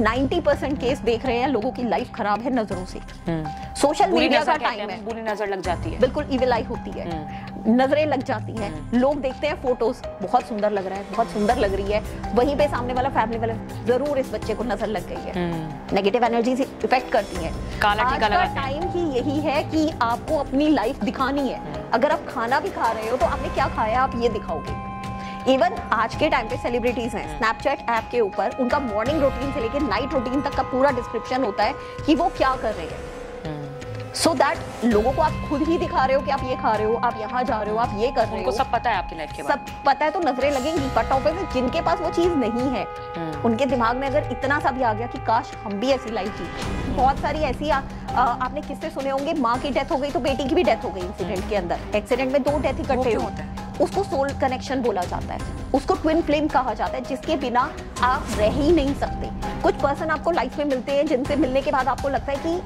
90% case देख रहे हैं लोगों की लाइफ खराब है नजरों से। सोशल मीडिया का टाइम है, बुरी नजर लग जाती है, बिल्कुल इविल आई होती है, नजरें लग जाती हैं। लोग देखते हैं फोटोज, बहुत सुंदर लग रहा है, बहुत सुंदर लग रही है, वहीं पे सामने वाला फैमिली वाला जरूर इस बच्चे को नजर लग गई है। नेगेटिव एनर्जी से इफेक्ट करती है। आज का टाइम ही यही है कि आपको अपनी लाइफ दिखानी है। अगर आप खाना भी खा रहे हो तो आपने क्या खाया आप ये दिखाओगे। इवन आज के टाइम पे सेलिब्रिटीज हैं, स्नैपचैट ऐप के ऊपर उनका मॉर्निंग रूटीन से लेकर नाइट रूटीन तक का पूरा डिस्क्रिप्शन होता है कि वो क्या कर रहे हैं। सो दैट लोगों को आप खुद ही दिखा रहे हो कि आप ये खा रहे हो, आप यहाँ जा रहे हो, आप ये कर रहे हो। उनको सब पता है आपकी लाइफ के बारे में, सब पता है तो नजरें लगेंगी। बट ऑब्वियसली जिनके पास वो चीज नहीं है, उनके दिमाग में अगर इतना सा भी आ गया कि काश हम भी ऐसी लाइफ जी। बहुत सारी ऐसी आपने किससे सुने होंगे, माँ की डेथ हो गई तो बेटी की भी डेथ हो गई इंसिडेंट के अंदर। एक्सीडेंट में 2 डेथ इकट्ठे होते हैं, उसको सोल कनेक्शन बोला जाता है, उसको ट्विन फ्लेम कहा जाता है, जिसके बिना आप रह ही नहीं सकते। कुछ पर्सन आपको लाइफ में मिलते हैं जिनसे मिलने के बाद आपको लगता है कि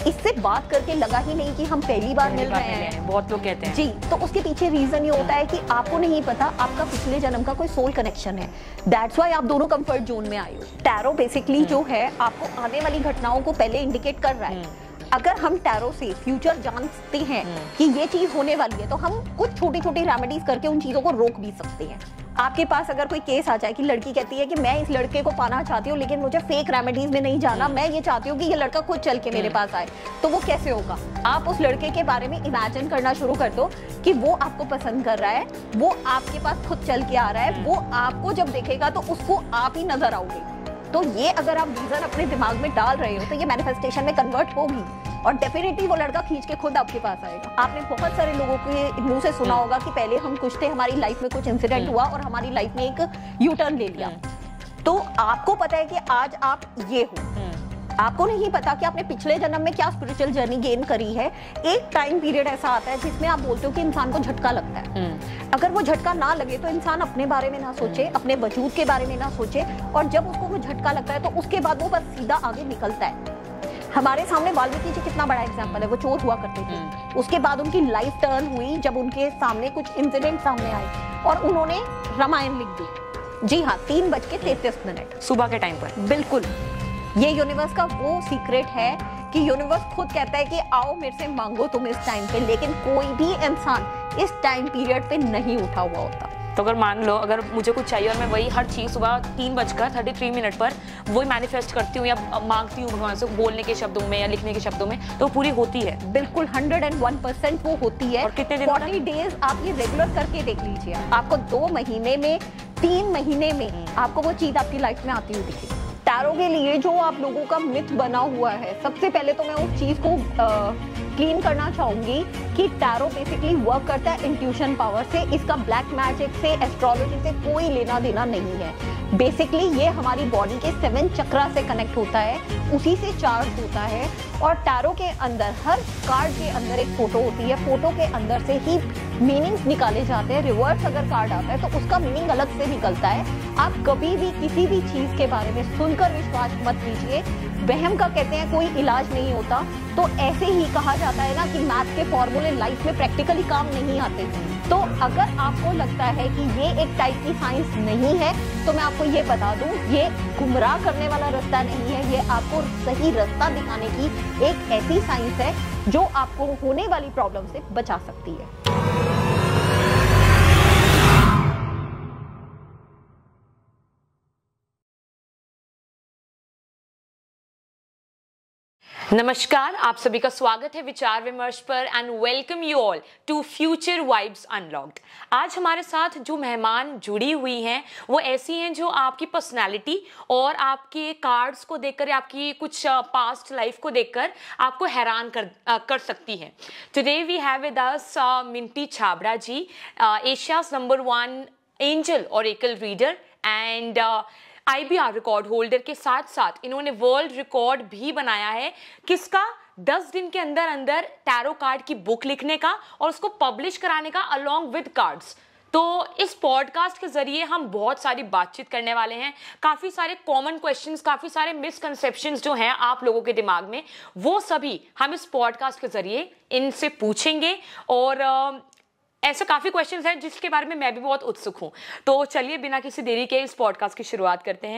इससे बात करके लगा ही नहीं कि हम पहली बार मिल रहे हैं। बहुत लोग कहते हैं जी। तो उसके पीछे रीजन ये होता है कि आपको नहीं पता आपका पिछले जन्म का कोई सोल कनेक्शन है। दैट्स व्हाई आप दोनों कंफर्ट जोन में आए हो। टैरो बेसिकली जो है आपको आने वाली घटनाओं को पहले इंडिकेट कर रहा है। अगर हम टैरो से फ्यूचर जानते हैं कि ये चीज होने वाली है तो हम कुछ छोटी छोटी रेमेडीज करके उन चीजों को रोक भी सकते हैं। आपके पास अगर कोई केस आ जाए कि लड़की कहती है कि मैं इस लड़के को पाना चाहती हूँ लेकिन मुझे फेक रेमेडीज में नहीं जाना, मैं ये चाहती हूँ कि ये लड़का खुद चल के मेरे पास आए, तो वो कैसे होगा। आप उस लड़के के बारे में इमेजिन करना शुरू कर दो कि वो आपको पसंद कर रहा है, वो आपके पास खुद चल के आ रहा है, वो आपको जब देखेगा तो उसको आप ही नजर आओगे। तो ये अगर आप रीजन अपने दिमाग में डाल रहे हो तो ये मैनिफेस्टेशन में कन्वर्ट होगी और डेफिनेटली वो लड़का खींच के खुद आपके पास आएगा। आपने बहुत सारे लोगों के मुंह से सुना होगा कि पहले हम कुछ थे, हमारी लाइफ में कुछ इंसिडेंट हुआ और हमारी लाइफ में एक यू टर्न ले लिया। तो आपको पता है कि आज आप ये हो, आपको नहीं पता कि आपने पिछले जन्म में क्या स्पिरिचुअल जर्नी गेन करी है। एक टाइम पीरियड ऐसा आता है जिसमें आप बोलते हो कि इंसान को झटका लगता है। अगर वो झटका ना लगे तो इंसान अपने बारे में ना सोचे, अपने वजूद के बारे में ना सोचे, और जब उसको वो झटका लगता है तो उसके बाद वो बस सीधा आगे निकलता है। हमारे सामने वाल्मीकि जी कितना बड़ा एग्जाम्पल है, वो चोर हुआ करते थे, उसके बाद उनकी लाइफ टर्न हुई जब उनके सामने कुछ इंसिडेंट सामने आए और उन्होंने रामायण लिख दी। जी हाँ, 3:33 सुबह के टाइम पर। बिल्कुल, ये यूनिवर्स का वो सीक्रेट है कि यूनिवर्स खुद कहता है कि आओ मेरे से मांगो तुम इस टाइम पे, लेकिन कोई भी इंसान इस टाइम पीरियड पे नहीं उठा हुआ होता। तो अगर मान लो अगर मुझे कुछ चाहिए और मैं वही हर चीज सुबह 3:33 पर वही मैनिफेस्ट करती हूँ या मांगती हूँ भगवान से बोलने के शब्दों में या लिखने के शब्दों में, तो पूरी होती है। बिल्कुल 101% वो होती है। और कितने दिन 40 डेज आप ये रेगुलर करके देख लीजिए, आपको 2 महीने में 3 महीने में आपको वो चीज आपकी लाइफ में आती हुई दिखेगी। टैरो के लिए जो आप लोगों का मिथ बना हुआ है, सबसे पहले तो मैं उस चीज को क्लीन करना चाहूंगी कि टैरो बेसिकली वर्क करता है इंट्यूशन पावर से। इसका ब्लैक मैजिक से, एस्ट्रोलॉजी से कोई लेना देना नहीं है। बेसिकली ये हमारी बॉडी के 7 चक्रा से कनेक्ट होता है, उसी से चार्ज होता है। और टैरो के अंदर हर कार्ड के अंदर एक फोटो होती है, फोटो के अंदर से ही मीनिंग्स निकाले जाते हैं। रिवर्स अगर कार्ड आता है तो उसका मीनिंग अलग से निकलता है। आप कभी भी किसी भी चीज के बारे में सुनकर विश्वास मत कीजिए। वहम का कहते हैं कोई इलाज नहीं होता, तो ऐसे ही कहा जाता है ना कि मैथ के फॉर्मूले लाइफ में प्रैक्टिकली काम नहीं आते। तो अगर आपको लगता है कि ये एक टाइप की साइंस नहीं है तो मैं आपको ये बता दूं, ये गुमराह करने वाला रास्ता नहीं है, ये आपको सही रास्ता दिखाने की एक ऐसी साइंस है जो आपको होने वाली प्रॉब्लम से बचा सकती है। नमस्कार, आप सभी का स्वागत है विचार विमर्श पर and welcome you all to Future Vibes Unlocked. आज हमारे साथ जो मेहमान जुड़ी हुई हैं वो ऐसी हैं जो आपकी पर्सनालिटी और आपके कार्ड्स को देखकर, आपकी कुछ पास्ट लाइफ को देखकर आपको हैरान कर सकती हैं। Today we have with us Minty Chhabra ji, Asia's number 1 angel oracle reader and IBR record holder के साथ साथ इन्होंने वर्ल्ड रिकॉर्ड भी बनाया है किसका, 10 दिन के अंदर अंदर टैरो कार्ड की बुक लिखने का और उसको पब्लिश कराने का अलोंग विद कार्ड्स। तो इस पॉडकास्ट के जरिए हम बहुत सारी बातचीत करने वाले हैं। काफी सारे कॉमन क्वेश्चंस, काफी सारे मिसकंसेप्शंस जो हैं आप लोगों के दिमाग में, वो सभी हम इस पॉडकास्ट के जरिए इनसे पूछेंगे। और ऐसे काफी क्वेश्चंस हैं जिसके बारे में मैं भी बहुत उत्सुक हूं। तो चलिए बिना किसी देरी के इस पॉडकास्ट की शुरुआत करते हैं।